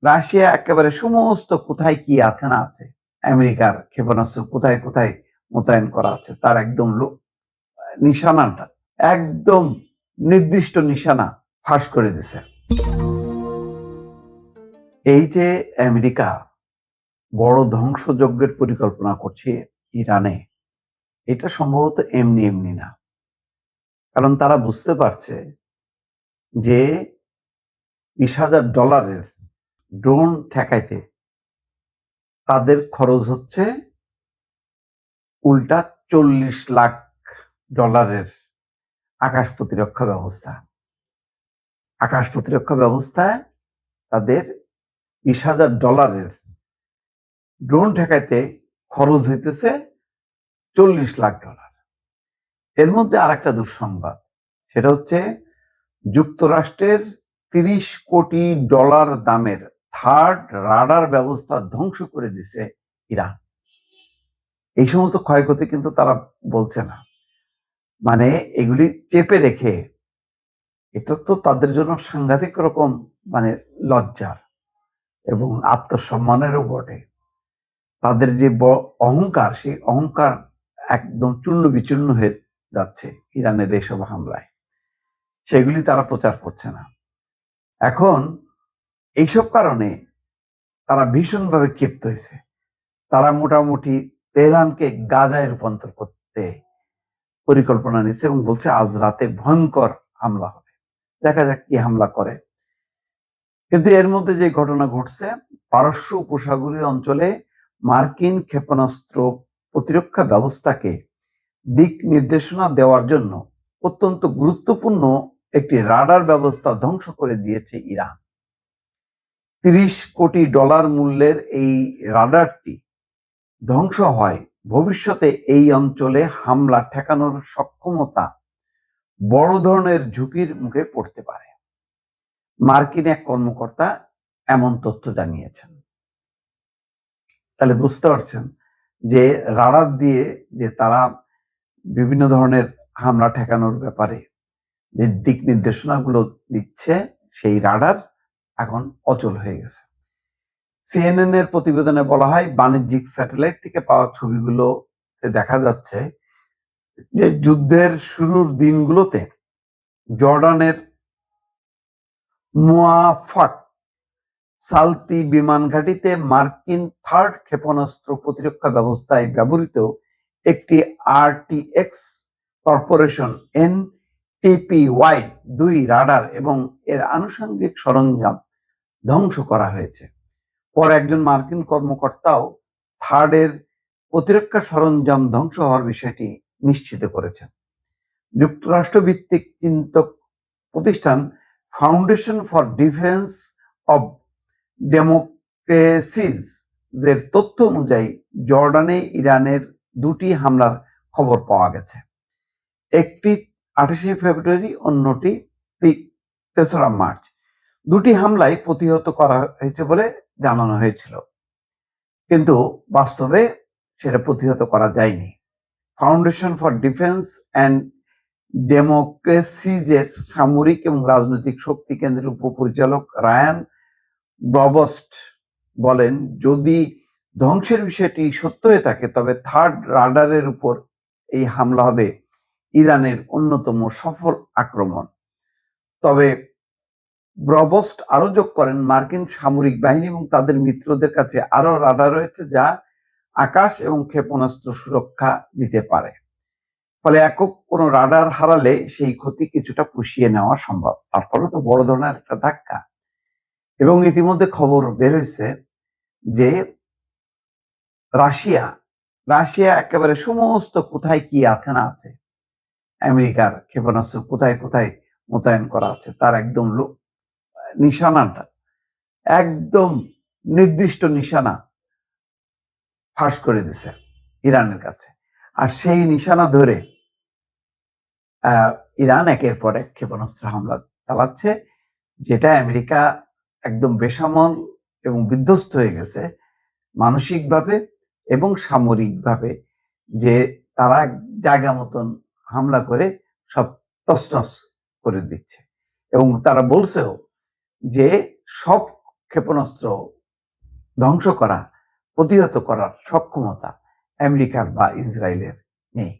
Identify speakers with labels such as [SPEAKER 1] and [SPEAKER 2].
[SPEAKER 1] Russia একেবারে সমস্ত কোথায় কি আছে না আছে, আমেরিকার ক্ষেপণাস্ত্র কোথায় কোথায় মোতায়েন করা আছে তার একদম নিশানাটা একদম নির্দিষ্ট নিশানা ফাঁস করে দিছে। এই যে আমেরিকা বড় ধ্বংসযজ্ঞের পরিকল্পনা করছে ইরানে, এটা সম্ভবত এমনি এমনি না। কারণ তারা বুঝতে পারছে যে $20,000 ড্রোন ঠেকাইতে তাদের খরচ হচ্ছে উল্টা $40 লাখ আকাশ প্রতিরক্ষা ব্যবস্থা। আকাশ প্রতিরক্ষা ব্যবস্থায় তাদের $20,000 ড্রোন ঠেকাইতে খরচ হইতেছে $40 লাখ। এর মধ্যে আর একটা দুঃসংবাদ, সেটা হচ্ছে যুক্তরাষ্ট্রের $30 কোটি দামের থার্ড রাডার ব্যবস্থা ধ্বংস করে দিছে ইরান। এই সমস্ত ক্ষয়ক্ষতি কিন্তু তারা বলছে না, মানে এগুলি চেপে রেখে, এটা তো তাদের জন্য সাংঘাতিক রকম মানে লজ্জার এবং আত্মসম্মানেরও বটে। তাদের যে অহংকার, সেই অহংকার একদম চূর্ণ বিচূর্ণ হয়ে যাচ্ছে ইরানের এইসব হামলায়। সেগুলি তারা প্রচার করছে না। এখন এইসব কারণে তারা ভীষণভাবে ক্ষিপ্ত হয়েছে। তারা মোটামুটি তেহরানকে গাজায় রূপান্তর করতে পরিকল্পনা নিচ্ছে এবং বলছে আজ রাতে ভয়ঙ্কর হামলা হবে, দেখা যাক কি হামলা করে। কিন্তু এর মধ্যে যে ঘটনা ঘটছে, পারস্য উপসাগরীয় অঞ্চলে মার্কিন ক্ষেপণাস্ত্র প্রতিরক্ষা ব্যবস্থাকে দিক নির্দেশনা দেওয়ার জন্য অত্যন্ত গুরুত্বপূর্ণ একটি রাডার ব্যবস্থা ধ্বংস করে দিয়েছে ইরান। $30 কোটি মূল্যের এই রাডারটি ধ্বংস হয় ভবিষ্যতে এই অঞ্চলে হামলা ঠেকানোর সক্ষমতা বড় ধরনের ঝুঁকির মুখে পড়তে পারে। মার্কিন এক কর্মকর্তা এমন তথ্য জানিয়েছেন। তাহলে বুঝতে পারছেন যে রাডার দিয়ে যে তারা বিভিন্ন ধরনের হামলা ঠেকানোর ব্যাপারে যে দিক নির্দেশনাগুলো দিচ্ছে, সেই রাডার এখন অচল হয়ে গেছে। সিএনএন এর প্রতিবেদনে বলা হয়, বাণিজ্যিক স্যাটেলাইট থেকে পাওয়া ছবিগুলোতে দেখা যাচ্ছে যে যুদ্ধের শুরুর দিনগুলোতে জর্ডানের মুয়াফাক সালতি বিমান ঘাঁটিতে মার্কিন থার্ড ক্ষেপণাস্ত্র প্রতিরক্ষা ব্যবস্থায় ব্যবহৃত একটি আরটিএক্স কর্পোরেশন NTPY-2 রাডার এবং এর আনুষঙ্গিক সরঞ্জাম ধ্বংস করা হয়েছে। পরে একজন মার্কিন কর্মকর্তাও থার্ডের প্রতিরক্ষা সরঞ্জাম ধ্বংস হওয়ার বিষয়টি নিশ্চিত করেছেন। যুক্তরাষ্ট্র ভিত্তিক চিন্তক প্রতিষ্ঠান ফাউন্ডেশন ফর ডিফেন্স অব ডেমোক্রেসিজ এর তথ্য অনুযায়ী জর্ডানে ইরানের 2টি হামলার খবর পাওয়া গেছে। একটি 28শে ফেব্রুয়ারি, অন্যটি 3রা মার্চ। 2টি হামলাই প্রতিহত করা হয়েছে বলে জানানো হয়েছিল, কিন্তু বাস্তবে সেটা প্রতিহত করা যায়নি। ফাউন্ডেশন ফর ডিফেন্স অ্যান্ড ডেমোক্রেসিজের সামরিক এবং রাজনৈতিক শক্তি কেন্দ্রের উপপরিচালক রায়ান ব্রবস্ট বলেন, যদি ধ্বংসের বিষয়টি সত্য হয়ে থাকে তবে থার্ড রাডারের উপর এই হামলা হবে ইরানের অন্যতম সফল আক্রমণ। তবে ব্রবস্ট আরো যোগ করেন, মার্কিন সামরিক বাহিনী এবং তাদের মিত্রদের কাছে আরো রাডার রয়েছে যা আকাশ এবং ক্ষেপণাস্ত্র সুরক্ষা দিতে পারে। ফলে একক কোনো রাডার হারালে সেই ক্ষতি কিছুটা পুষিয়ে নেওয়া সম্ভব। তারপরে তো বড় ধরনের একটা ধাক্কা। এবং ইতিমধ্যে খবর বের হয়েছে যে রাশিয়া একেবারে সমস্ত কোথায় কি আছে না আছে, আমেরিকার ক্ষেপণাস্ত্র কোথায় কোথায় মোতায়েন করা আছে তার একদম নিশানাটা একদম নির্দিষ্ট নিশানা ফাঁস করে দিছে ইরানের কাছে। আর সেই নিশানা ধরে ইরান একের পর এক ক্ষেপণাস্ত্র হামলা চালাচ্ছে, যেটা আমেরিকা একদম বেসামাল এবং বিধ্বস্ত হয়ে গেছে মানসিকভাবে এবং সামরিকভাবে, যে তারা জায়গা মতন হামলা করে সব তছনছ করে দিচ্ছে। এবং তারা বলছেও যে সব ক্ষেপণাস্ত্র ধ্বংস করা, প্রতিহত করার সক্ষমতা আমেরিকার বা ইসরায়েলের নেই।